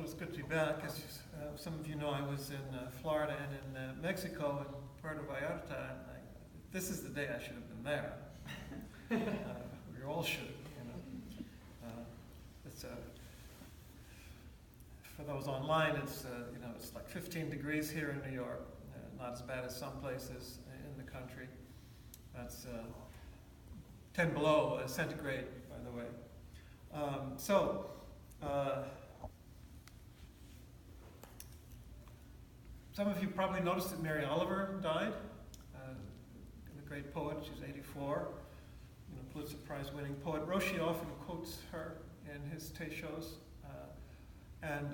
it's good to be back. As some of you know, I was in Florida and in Mexico and Puerto Vallarta. And this is the day I should have been there. We all should, It's for those online, it's it's like 15 degrees here in New York. Not as bad as some places in the country. That's 10 below centigrade, by the way. Some of you probably noticed that Mary Oliver died, the great poet. She's 84, Pulitzer Prize winning poet. Roshi often quotes her in his teishos, and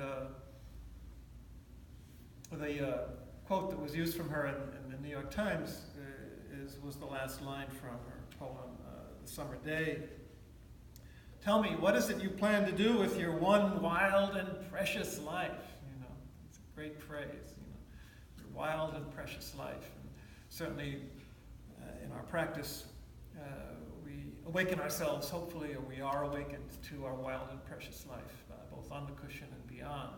the quote that was used from her in the New York Times was the last line from her poem, "The Summer Day." Tell me, what is it you plan to do with your one wild and precious life? It's a great phrase, your wild and precious life. And certainly in our practice, we awaken ourselves, hopefully, or we are awakened to our wild and precious life, both on the cushion and beyond.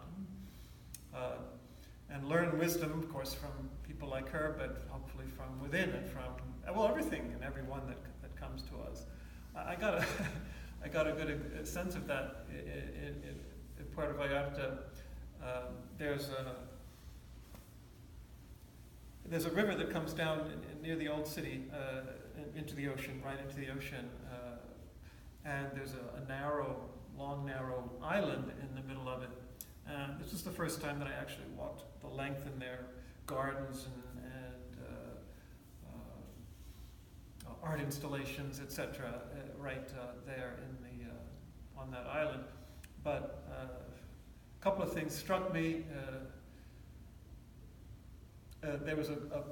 And learn wisdom, of course, from people like her, but hopefully from within and from, everything and everyone that comes to us. I got a good sense of that in Puerto Vallarta. There's a river that comes down near the old city into the ocean, right into the ocean, and there's a long, narrow island in the middle of it. This was the first time that I actually walked the length in their gardens and art installations, etc., right there on that island. But a couple of things struck me. There was a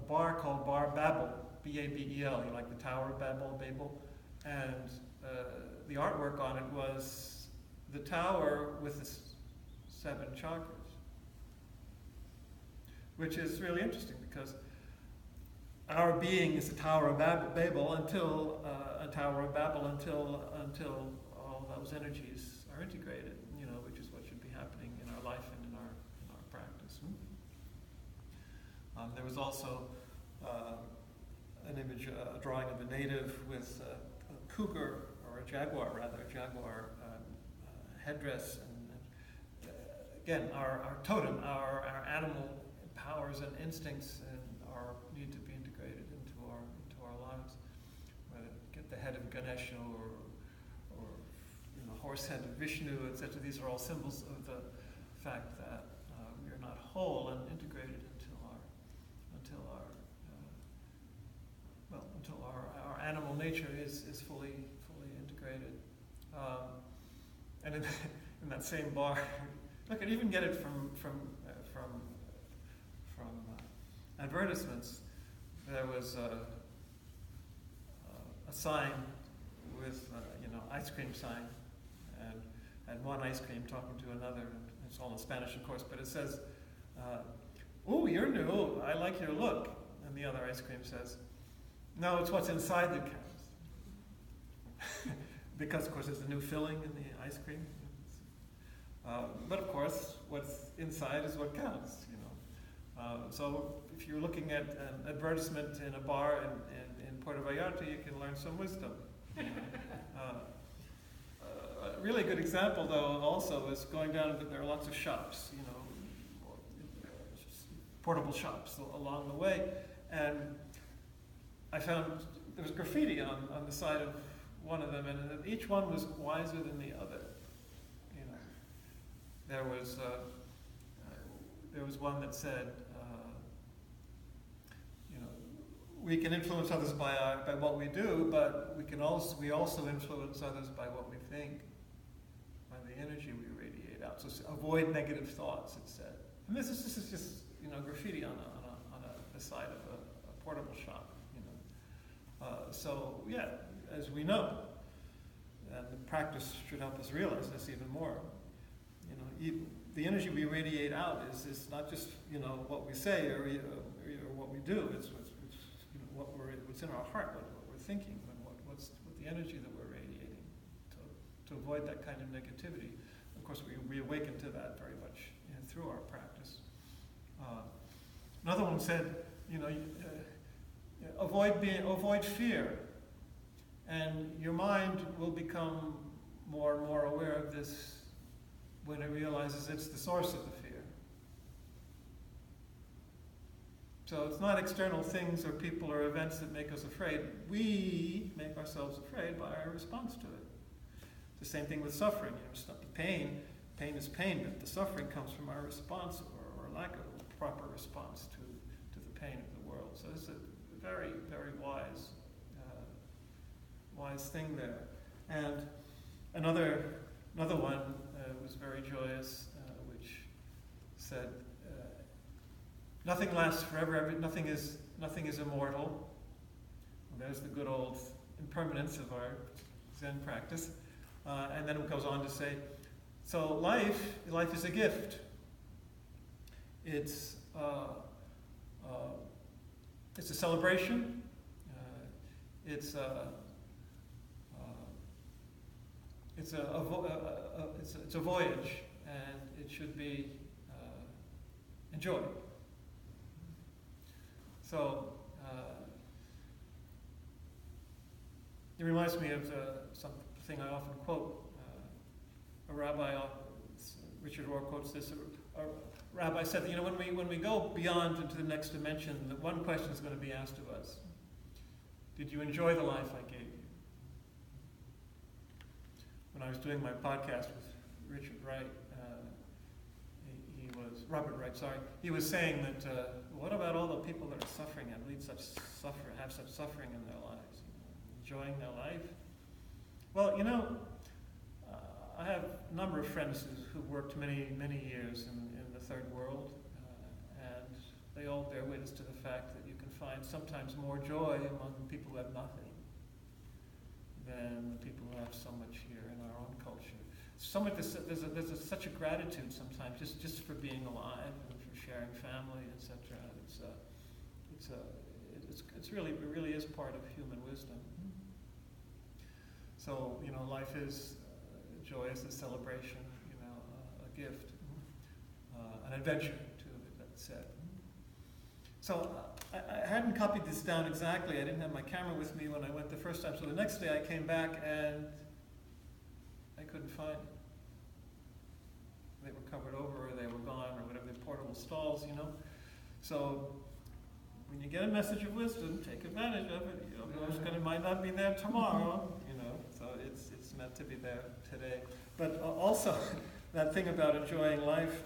bar called Bar Babel, B-A-B-E-L, like the Tower of Babel, and the artwork on it was the tower with the 7 chakras, which is really interesting because our being is a Tower of Babel until all those energies are integrated, which is what should be happening in our life and in our practice. There was also an image, a drawing of a native with a cougar, or a jaguar headdress, and again, our totem, our animal powers and instincts need to be integrated into our lives. Get the head of Ganesha or horse head of Vishnu, etc. These are all symbols of the fact that we are not whole and integrated until our animal nature is fully integrated. And in that same bar, I could even get it from advertisements. There was a sign with ice cream sign, and one ice cream talking to another, and it's all in Spanish, of course, but it says, "Ooh, you're new. I like your look." And the other ice cream says, "No, it's what's inside that counts." Because, of course, there's a new filling in the ice cream. But, of course, what's inside is what counts, So if you're looking at an advertisement in a bar in Puerto Vallarta, you can learn some wisdom. A really good example, though, also is going down, there are lots of shops, portable shops along the way. And I found there was graffiti on the side of one of them, and each one was wiser than the other. There was one that said, we can influence others by what we do, but we also influence others by what we think, by the energy we radiate out. So avoid negative thoughts, it said. And this is just graffiti on the side of a portable shop. So yeah, as we know, and the practice should help us realize this even more. The energy we radiate out is not just what we say or what we do. It's what's in our heart, what we're thinking, and what the energy that we're radiating. To avoid that kind of negativity, of course, we awaken to that very much through our practice. Another one said, avoid fear, and your mind will become more and more aware of this when it realizes it's the source of the fear. So it's not external things or people or events that make us afraid. We make ourselves afraid by our response to it. The same thing with suffering. Pain is pain, but the suffering comes from our response or lack of a proper response to the pain of the world. So it's a very, very wise thing there. And another one was very joyous, which said, nothing lasts forever. Nothing is immortal. Well, there's the good old impermanence of our Zen practice. And then it goes on to say, so life is a gift. It's a celebration. It's a voyage, and it should be enjoyed. So it reminds me of something I often quote. A rabbi, Richard Rohr quotes this. A rabbi said that when we go beyond into the next dimension, the one question is going to be asked of us: did you enjoy the life I gave you? When I was doing my podcast with Richard Wright, Robert Wright, sorry, he was saying that what about all the people that are suffering and have such suffering in their lives, enjoying their life? Well, I have a number of friends who worked many, many years in the third world, and they all bear witness to the fact that you can find sometimes more joy among people who have nothing than the people who have so much here in our own culture. There's such a gratitude sometimes just for being alive and for sharing family, etc. It really is part of human wisdom. So life is joy is a celebration, a gift, an adventure too. That said. So I hadn't copied this down exactly. I didn't have my camera with me when I went the first time. So the next day I came back and I couldn't find it. They were covered over, or they were gone, or whatever, the portable stalls, So when you get a message of wisdom, take advantage of it. It might not be there tomorrow, So it's meant to be there today. But also that thing about enjoying life.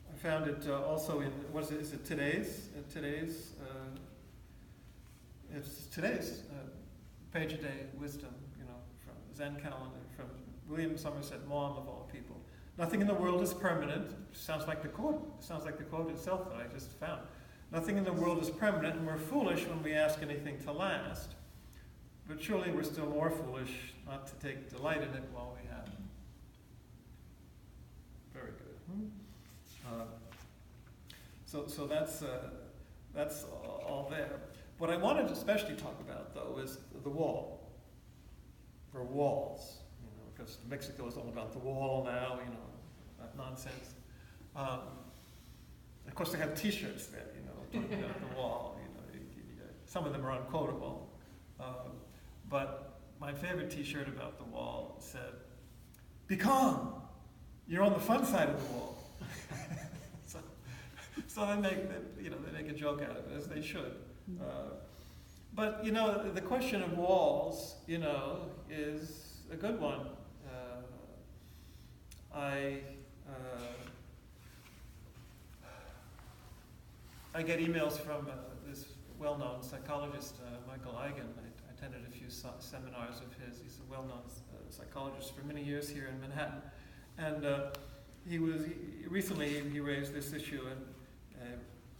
I found it also in is it today's it's today's page a day wisdom, from Zen calendar, from William Somerset Maugham of all people. Nothing in the world is permanent. Sounds like the quote itself that I just found. Nothing in the world is permanent, and we're foolish when we ask anything to last. But surely we're still more foolish not to take delight in it while we have it. Very good. So that's all there. What I wanted to especially talk about, though, is the wall, or walls. Because Mexico is all about the wall now. That nonsense. Of course, they have T-shirts there. Talking about the wall. Some of them are unquotable. But my favorite T-shirt about the wall said, "Be calm. You're on the fun side of the wall." so they make a joke out of it, as they should. But the question of walls, is a good one. I get emails from this well-known psychologist, Michael Eigen. I attended a few seminars of his. He's a well-known psychologist for many years here in Manhattan. And recently he raised this issue and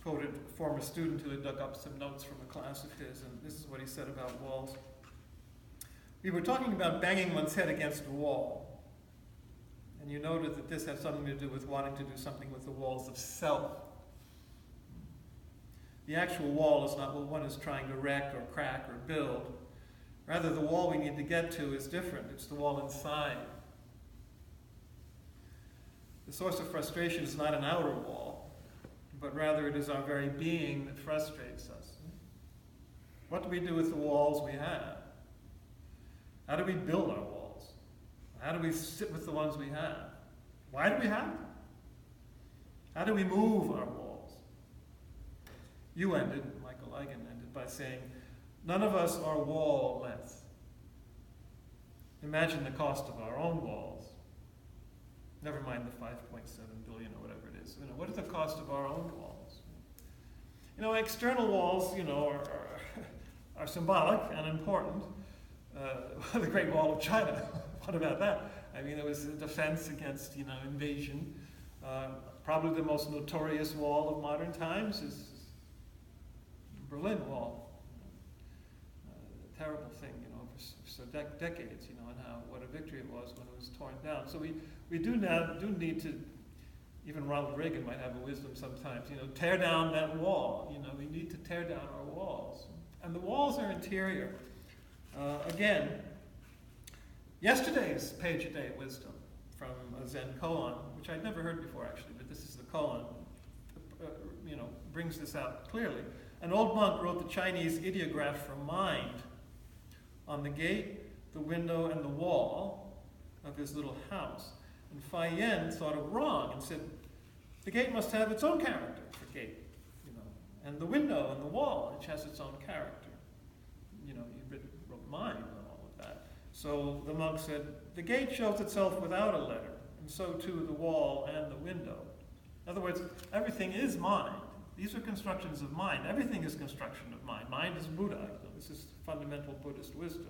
quoted a former student who had dug up some notes from a class of his, and this is what he said about walls. We were talking about banging one's head against a wall, and you noted that this had something to do with wanting to do something with the walls of self. The actual wall is not what one is trying to wreck or crack or build. Rather, the wall we need to get to is different. It's the wall inside. The source of frustration is not an outer wall, but rather it is our very being that frustrates us. What do we do with the walls we have? How do we build our walls? How do we sit with the ones we have? Why do we have them? How do we move our walls? You ended, Michael Eigen ended, by saying, none of us are wall-less. Imagine the cost of our own walls. Never mind the 5.7 billion or whatever it is. What is the cost of our own walls? External walls, are symbolic and important. The Great Wall of China, what about that? It was a defense against, invasion. Probably the most notorious wall of modern times is the Berlin Wall. A terrible thing, for decades, and what a victory it was when it was torn down. So we do need to, even Ronald Reagan might have a wisdom sometimes, tear down that wall. We need to tear down our walls. And the walls are interior. Again, yesterday's page a day wisdom from a Zen koan, which I'd never heard before actually, but this is the koan, brings this out clearly. An old monk wrote the Chinese ideograph for mind on the gate, the window, and the wall of his little house. And Fai Yen thought it wrong and said, the gate must have its own character for gate, and the window and the wall, which has its own character. He wrote mind and all of that. So the monk said, the gate shows itself without a letter, and so too the wall and the window. In other words, everything is mind. These are constructions of mind. Everything is construction of mind. Mind is Buddha. This is fundamental Buddhist wisdom.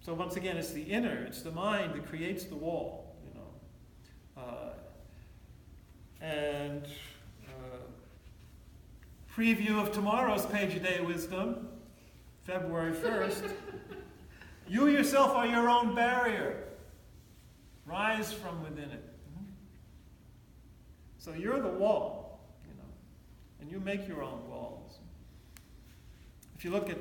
So once again, it's the inner, it's the mind that creates the wall. Preview of tomorrow's Page a Day Wisdom, February 1st. You yourself are your own barrier. Rise from within it. So you're the wall, and you make your own walls. If you look at,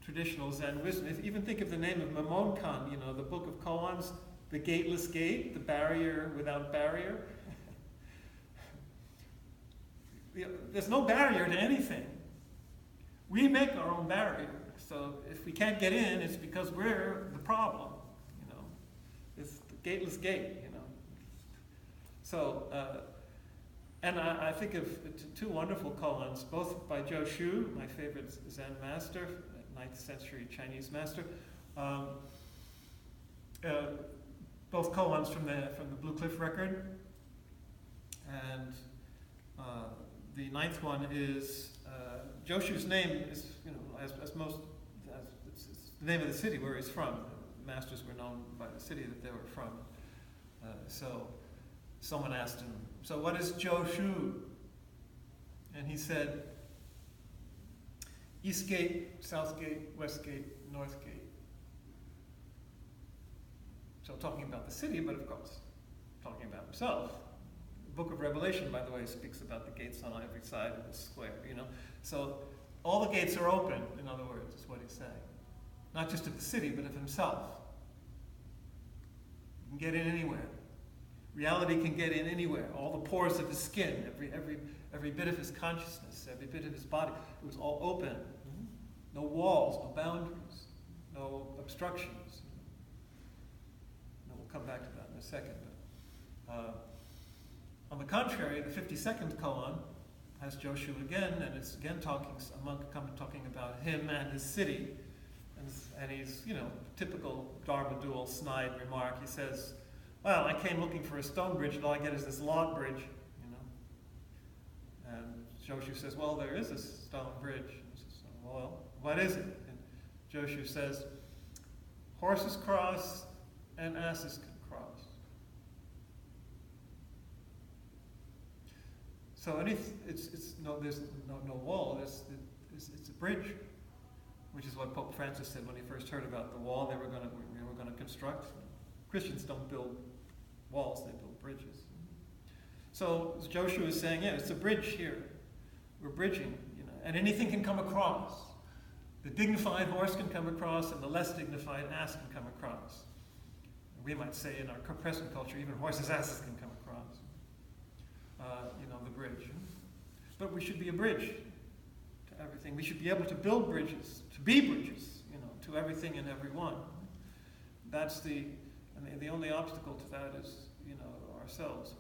traditional Zen wisdom, even think of the name of Mamonkan, the book of koans, the gateless gate, the barrier without barrier. There's no barrier to anything. We make our own barrier. So if we can't get in, it's because we're the problem. It's the gateless gate. So, and I think of two wonderful koans, both by Zhou Shu, my favorite Zen master, 9th century Chinese master. Both koans from the Blue Cliff record, and the 9th one is Zhou Shu's name is it's the name of the city where he's from. The masters were known by the city that they were from. So someone asked him, "So what is Zhou Shu?" And he said, "East Gate, South Gate, West Gate, North Gate." So talking about the city, but of course, talking about himself. The Book of Revelation, by the way, speaks about the gates on every side of the square, So all the gates are open, in other words, is what he's saying. Not just of the city, but of himself. You can get in anywhere. Reality can get in anywhere. All the pores of his skin, every bit of his consciousness, every bit of his body, it was all open. No walls, no boundaries, no obstructions. And we'll come back to that in a second. But, on the contrary, the 52nd koan has Zhou Shu again, and it's again a monk talking about him and his city. And he's, typical Dharma dual snide remark. He says, "Well, I came looking for a stone bridge, and all I get is this log bridge, And Zhou Shu says, "Well, there is a stone bridge." He says, "Well, what is it?" And Zhou Shu says, "Horses cross and asses can cross." So there's no wall. It's a bridge, which is what Pope Francis said when he first heard about the wall we were going to construct. Christians don't build walls; they build bridges. So Zhou Shu is saying, it's a bridge here. We're bridging, and anything can come across. The dignified horse can come across, and the less dignified ass can come across. We might say in our present culture, even horses' asses can come across. The bridge. But we should be a bridge to everything. We should be able to build bridges, to be bridges, to everything and everyone. That's the only obstacle to that is, ourselves,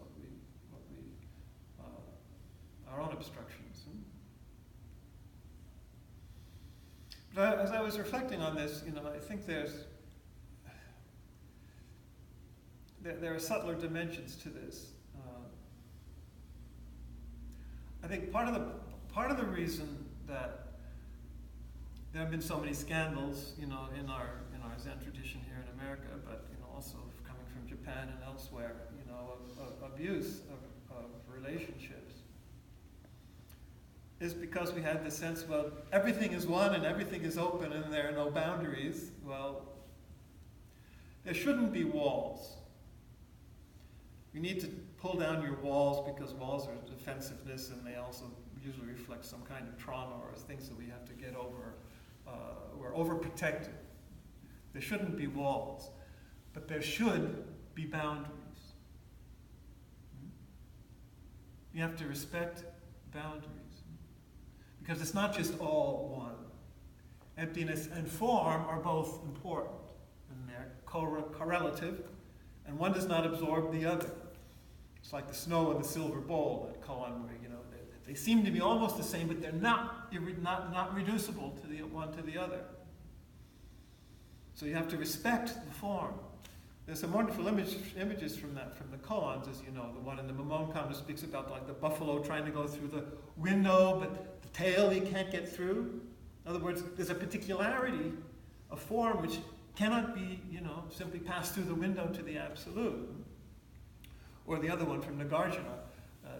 our own obstructions. But as I was reflecting on this, I think there are subtler dimensions to this. I think part of the reason that there have been so many scandals, in our Zen tradition here in America, but also coming from Japan and elsewhere, of abuse of relationships, is because we had the sense, well, everything is one and everything is open and there are no boundaries. Well, there shouldn't be walls. You need to pull down your walls because walls are defensiveness, and they also usually reflect some kind of trauma or things that we have to get over. We're overprotected. There shouldn't be walls, but there should be boundaries. You have to respect boundaries, because it's not just all one. Emptiness and form are both important, and they're correlative, and one does not absorb the other. It's like the snow and the silver bowl, that koan, where they seem to be almost the same, but they're not reducible to the one to the other. So you have to respect the form. There's some wonderful images from the koans, as you know. The one in the Mamon Kama speaks about like the buffalo trying to go through the window, but the tail he can't get through. In other words, there's a particularity of form which cannot be, simply passed through the window to the absolute. Or the other one from Nagarjuna,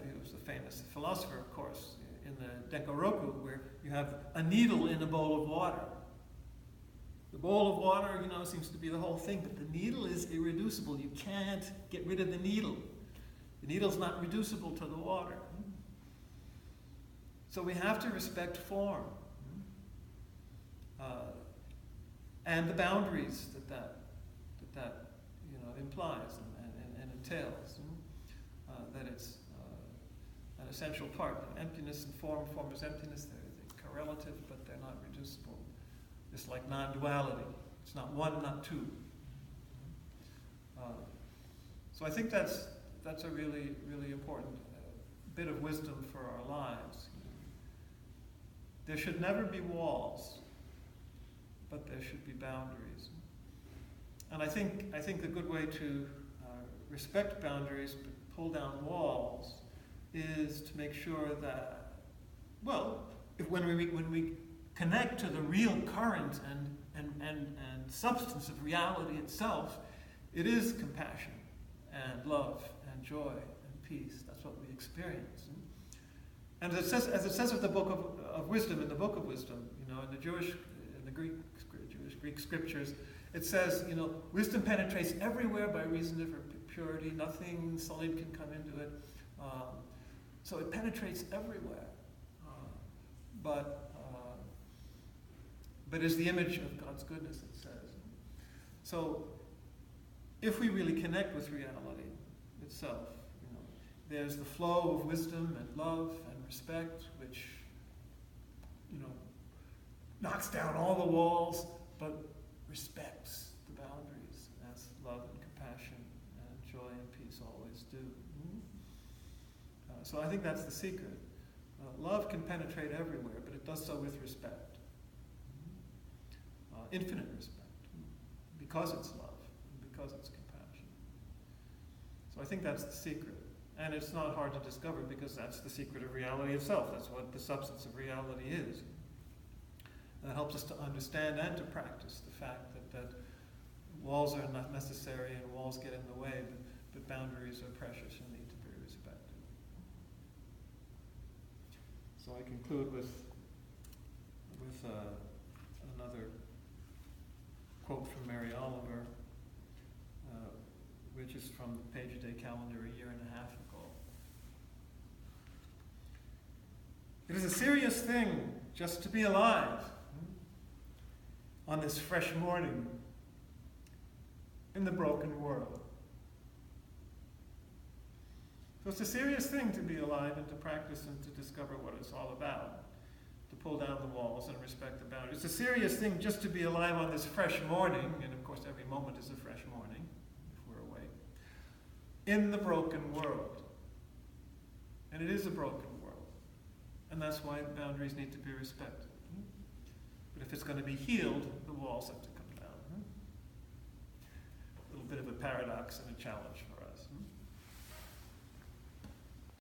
he was a famous philosopher, of course, in the Dekoroku, where you have a needle in a bowl of water. The bowl of water, seems to be the whole thing, but the needle is irreducible. You can't get rid of the needle. The needle's not reducible to the water. So we have to respect form. And the boundaries that implies and entails. That it's an essential part. Emptiness and form is emptiness. They're correlative, but they're not reducible. It's like non-duality. It's not one, not two. So I think that's a really, really important bit of wisdom for our lives. There should never be walls, but there should be boundaries. And I think a good way to respect boundaries, but pull down walls, is to make sure that, when we connect to the real current and substance of reality itself, it is compassion and love and joy and peace. That's what we experience. And as it says of the book of wisdom, in the book of wisdom, in the Greek scriptures, it says, wisdom penetrates everywhere by reason of her purity. Nothing solid can come into it. So it penetrates everywhere. But is the image of God's goodness, it says. So if we really connect with reality itself, there's the flow of wisdom and love and respect, which, knocks down all the walls, but respects the boundaries, as love and compassion and joy and peace always do. So I think that's the secret. Love can penetrate everywhere, but it does so with respect. Infinite respect, because it's love, because it's compassion. So I think that's the secret. And it's not hard to discover, because that's the secret of reality itself. That's what the substance of reality is. And it helps us to understand and to practice the fact that walls are not necessary and walls get in the way, but boundaries are precious and need to be respected. So I conclude with another quote from Mary Oliver, which is from the Page a Day calendar a year and a half ago. It is a serious thing just to be alive on this fresh morning in the broken world. So it's a serious thing to be alive and to practice and to discover what it's all about, to pull down the walls and respect the boundaries. It's a serious thing just to be alive on this fresh morning, and of course every moment is a fresh morning if we're awake, in the broken world. And it is a broken world. And that's why boundaries need to be respected. But if it's going to be healed, the walls have to come down. A little bit of a paradox and a challenge.